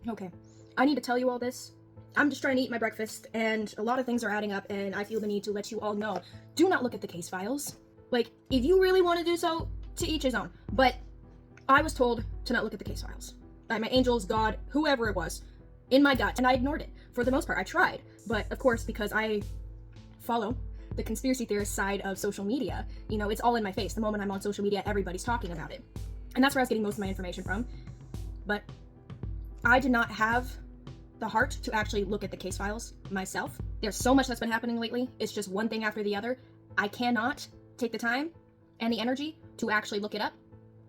Okay, I need to tell you all this. I'm just trying to eat my breakfast, and a lot of things are adding up, and I feel the need to let you all know. Do not look at the case files. Like, if you really want to do so, to each his own. But I was told to not look at the case files. By my angels, God, whoever it was, in my gut, and I ignored it. For the most part, I tried. But, of course, because I follow the conspiracy theorist side of social media, you know, it's all in my face. The moment I'm on social media, everybody's talking about it. And that's where I was getting most of my information from. But I did not have the heart to actually look at the case files myself. There's so much that's been happening lately. It's just one thing after the other. I cannot take the time and the energy to actually look it up.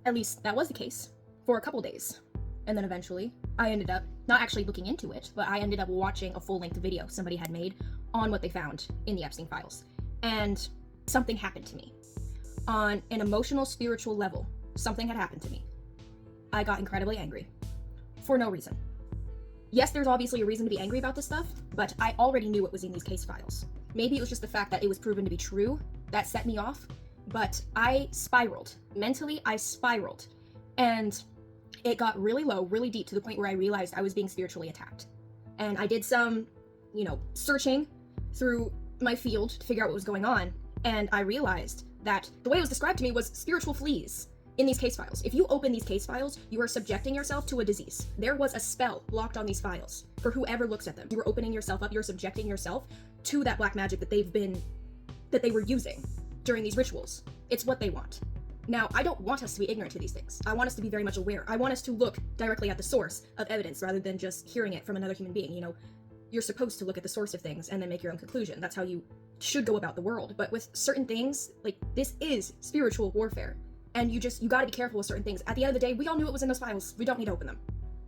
At least that was the case for a couple days. And then eventually I ended up not actually looking into it, but I ended up watching a full-length video somebody had made on what they found in the Epstein Files. And something happened to me. On an emotional, spiritual level, something had happened to me. I got incredibly angry. For no reason. Yes, there's obviously a reason to be angry about this stuff, but I already knew what was in these case files. Maybe it was just the fact that it was proven to be true that set me off, but I spiraled. Mentally, I spiraled. And it got really low, really deep, to the point where I realized I was being spiritually attacked. And I did some, searching through my field to figure out what was going on, and I realized that the way it was described to me was spiritual fleas in these case files. If you open these case files, you are subjecting yourself to a disease. There was a spell locked on these files for whoever looks at them. You were opening yourself up, you're subjecting yourself to that black magic that they were using during these rituals. It's what they want. Now, I don't want us to be ignorant to these things. I want us to be very much aware. I want us to look directly at the source of evidence rather than just hearing it from another human being. You're supposed to look at the source of things and then make your own conclusion. That's how you should go about the world. But with certain things, like, this is spiritual warfare. And you gotta be careful with certain things. At the end of the day, we all knew what was in those files. We don't need to open them.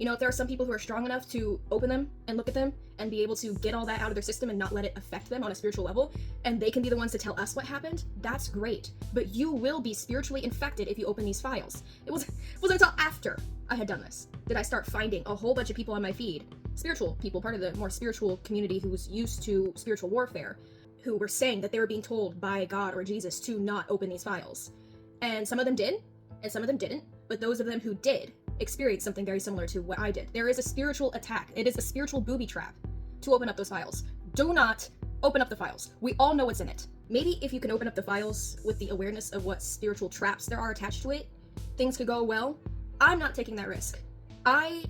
If there are some people who are strong enough to open them and look at them and be able to get all that out of their system and not let it affect them on a spiritual level, and they can be the ones to tell us what happened, that's great. But you will be spiritually infected if you open these files. It wasn't until after I had done this that I start finding a whole bunch of people on my feed, spiritual people, part of the more spiritual community who was used to spiritual warfare, who were saying that they were being told by God or Jesus to not open these files. And some of them did, and some of them didn't, but those of them who did experienced something very similar to what I did. There is a spiritual attack. It is a spiritual booby trap to open up those files. Do not open up the files. We all know what's in it. Maybe if you can open up the files with the awareness of what spiritual traps there are attached to it, things could go well. I'm not taking that risk. I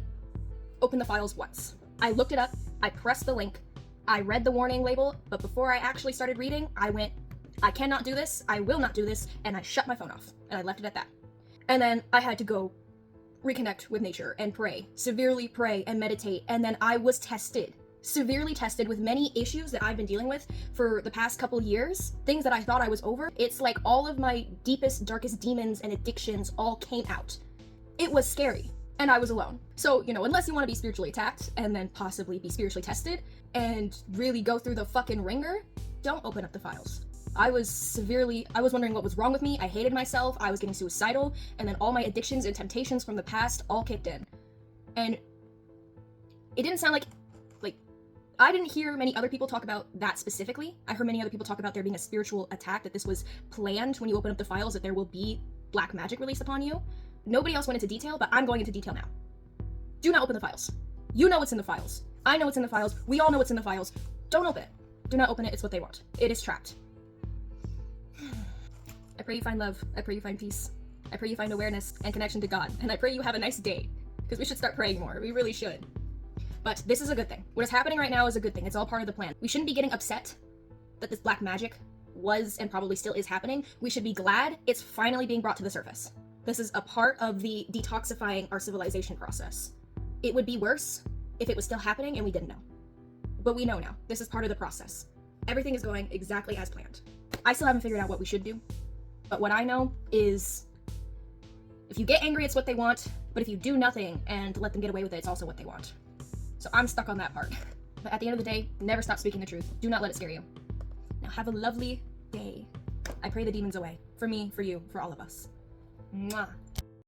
opened the files once. I looked it up, I pressed the link, I read the warning label, but before I actually started reading, I went, I cannot do this, I will not do this, and I shut my phone off, and I left it at that. And then I had to go reconnect with nature and pray, severely pray and meditate, and then I was tested, severely tested with many issues that I've been dealing with for the past couple years, things that I thought I was over. It's like all of my deepest, darkest demons and addictions all came out. It was scary, and I was alone. So, unless you want to be spiritually attacked and then possibly be spiritually tested and really go through the fucking ringer, don't open up the files. I was wondering what was wrong with me. I hated myself. I was getting suicidal. And then all my addictions and temptations from the past all kicked in. And it didn't sound like I didn't hear many other people talk about that specifically. I heard many other people talk about there being a spiritual attack, that this was planned when you open up the files, that there will be black magic released upon you. Nobody else went into detail, but I'm going into detail now. Do not open the files. You know what's in the files. I know what's in the files. We all know what's in the files. Don't open it. Do not open it. It's what they want. It is trapped. I pray you find love. I pray you find peace. I pray you find awareness and connection to God. And I pray you have a nice day. Because we should start praying more. We really should. But this is a good thing. What is happening right now is a good thing. It's all part of the plan. We shouldn't be getting upset that this black magic was and probably still is happening. We should be glad it's finally being brought to the surface. This is a part of the detoxifying our civilization process. It would be worse if it was still happening and we didn't know. But we know now. This is part of the process. Everything is going exactly as planned. I still haven't figured out what we should do. But what I know is, if you get angry, it's what they want. But if you do nothing and let them get away with it, it's also what they want. So I'm stuck on that part. But at the end of the day, never stop speaking the truth. Do not let it scare you. Now have a lovely day. I pray the demons away. For me, for you, for all of us. Mwah.